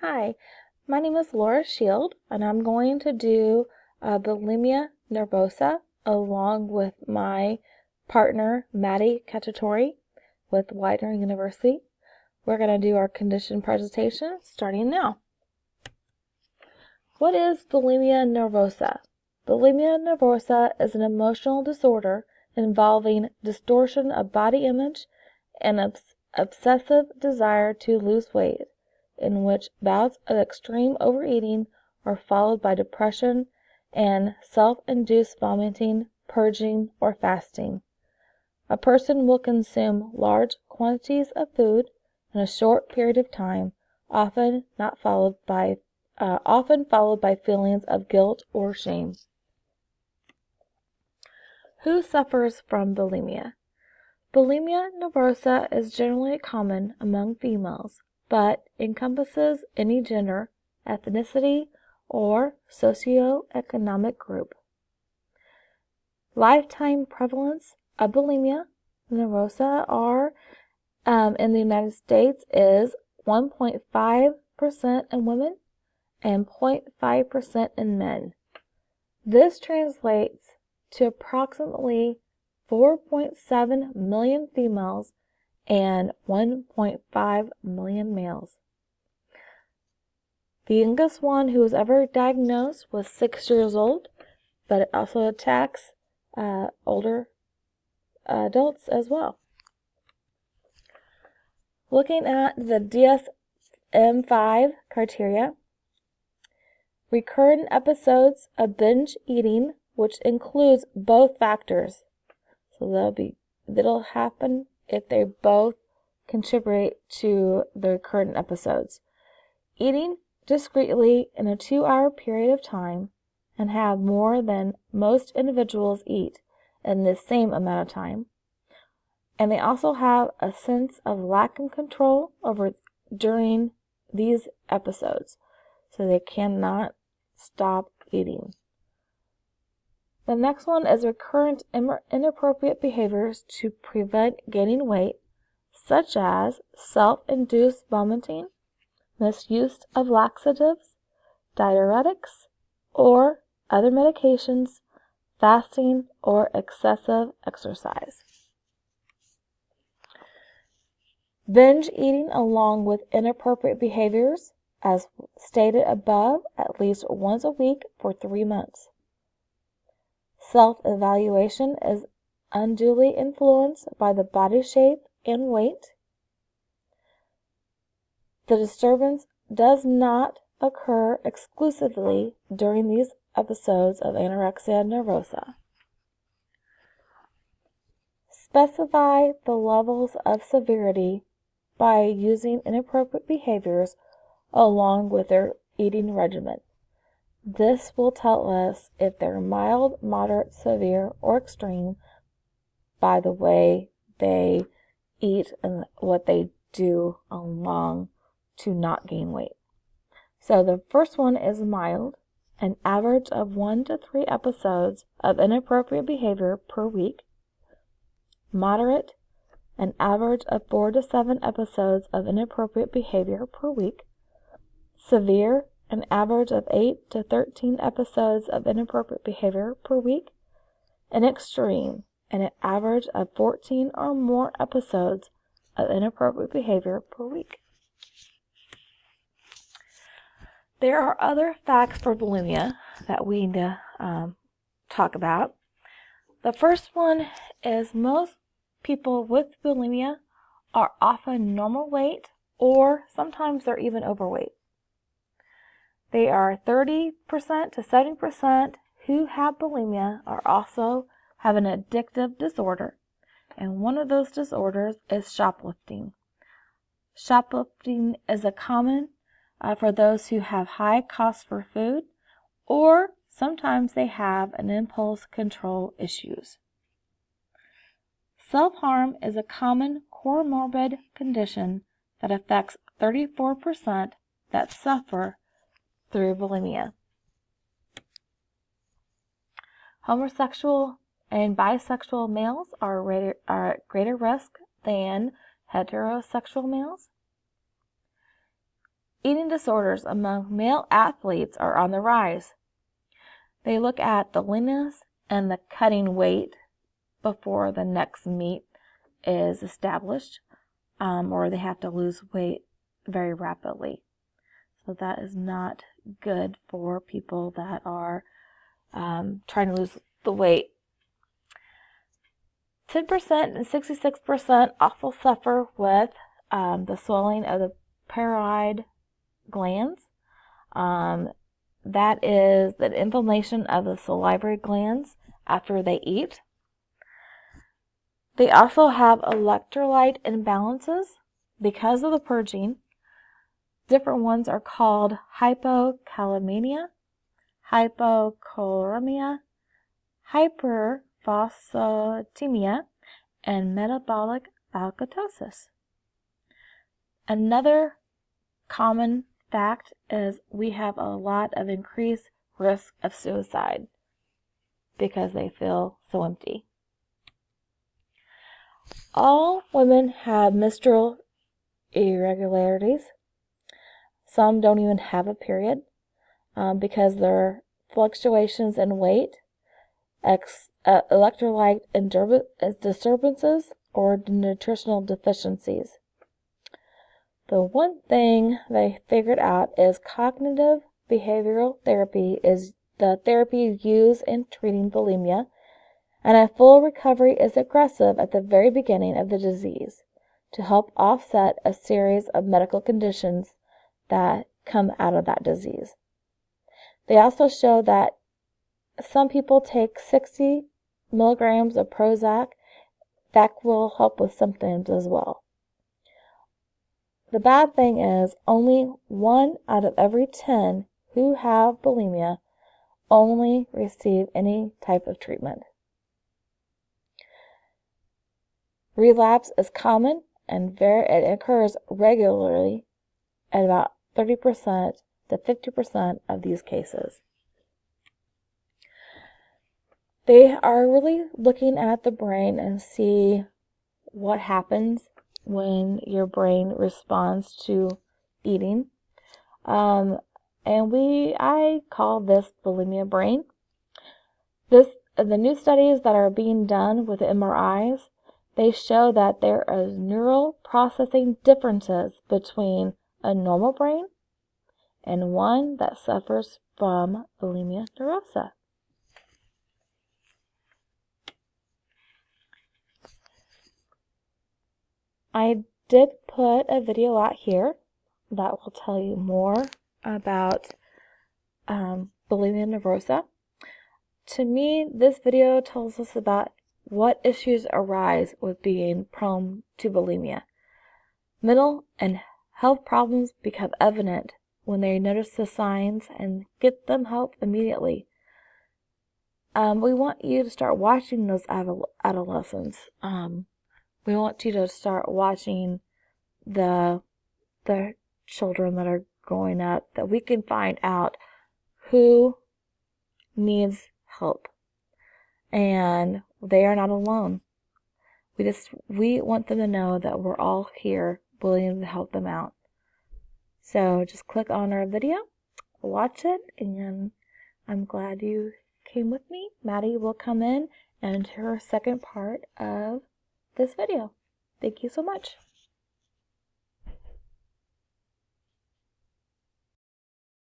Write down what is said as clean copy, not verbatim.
Hi, my name is Laura Shield, and I'm going to do bulimia nervosa along with my partner, Maddie Cacciatore with Widener University. We're going to do our condition presentation starting now. What is bulimia nervosa? Bulimia nervosa is an emotional disorder involving distortion of body image and obsessive desire to lose weight, in which bouts of extreme overeating are followed by depression and self-induced vomiting, purging, or fasting. A person will consume large quantities of food in a short period of time, often followed by feelings of guilt or shame. Who suffers from bulimia? Bulimia nervosa is generally common among females, but encompasses any gender, ethnicity, or socioeconomic group. Lifetime prevalence of bulimia nervosa in the United States is 1.5% in women and 0.5% in men. This translates to approximately 4.7 million females and 1.5 million males. The youngest one who was ever diagnosed was 6 years old, but it also attacks older adults as well. Looking at the DSM-5 criteria, recurrent episodes of binge eating, which includes both factors. So that'll happen if they both contribute to the recurrent episodes. Eating discreetly in a 2-hour period of time and have more than most individuals eat in the same amount of time. And they also have a sense of lack of control during these episodes, so they cannot stop eating. The next one is recurrent inappropriate behaviors to prevent gaining weight, such as self-induced vomiting, misuse of laxatives, diuretics, or other medications, fasting, or excessive exercise. Binge eating along with inappropriate behaviors, as stated above, at least once a week for 3 months. Self-evaluation is unduly influenced by the body shape and weight. The disturbance does not occur exclusively during these episodes of anorexia nervosa. Specify the levels of severity by using inappropriate behaviors along with their eating regimen. This will tell us if they're mild, moderate, severe, or extreme by the way they eat and what they do along to not gain weight. So the first one is mild, an average of 1 to 3 episodes of inappropriate behavior per week. Moderate, an average of 4 to 7 episodes of inappropriate behavior per week. Severe, an average of 8 to 13 episodes of inappropriate behavior per week. And extreme, an average of 14 or more episodes of inappropriate behavior per week. There are other facts for bulimia that we need to talk about. The first one is most people with bulimia are often normal weight, or sometimes they're even overweight. They are 30% to 70% who have bulimia are also have an addictive disorder, and one of those disorders is shoplifting. Shoplifting is a common for those who have high costs for food, or sometimes they have an impulse control issues. Self-harm is a common comorbid condition that affects 34% that suffer through bulimia. Homosexual and bisexual males are at greater risk than heterosexual males. Eating disorders among male athletes are on the rise. They look at the leanness and the cutting weight before the next meet is established, or they have to lose weight very rapidly. So that is not good for people that are trying to lose the weight. 10% and 66% also suffer with the swelling of the parotid glands. That is the inflammation of the salivary glands after they eat. They also have electrolyte imbalances because of the purging. Different ones are called hypokalemia, hypochloremia, hyperphosphatemia, and metabolic alkalosis. Another common fact is we have a lot of increased risk of suicide because they feel so empty. All women have menstrual irregularities. Some don't even have a period because there are fluctuations in weight, electrolyte disturbances, or nutritional deficiencies. The one thing they figured out is cognitive behavioral therapy is the therapy used in treating bulimia, and a full recovery is aggressive at the very beginning of the disease to help offset a series of medical conditions that come out of that disease. They also show that some people take 60 milligrams of Prozac. That will help with symptoms as well. The bad thing is only 1 out of every 10 who have bulimia only receive any type of treatment. Relapse is common and it occurs regularly at about 30% to 50% of these cases. They are really looking at the brain and see what happens when your brain responds to eating. I call this bulimia brain. The new studies that are being done with MRIs, they show that there is neural processing differences between a normal brain and one that suffers from bulimia nervosa. I did put a video out here that will tell you more about bulimia nervosa. To me, this video tells us about what issues arise with being prone to bulimia. Mental and health problems become evident when they notice the signs and get them help immediately. We want you to start watching those adolescents. We want you to start watching the children that are growing up, that we can find out who needs help. And they are not alone. We want them to know that we're all here willing to help them out. So just click on our video, watch it, and I'm glad you came with me. Maddie will come in and do her second part of this video. Thank you so much.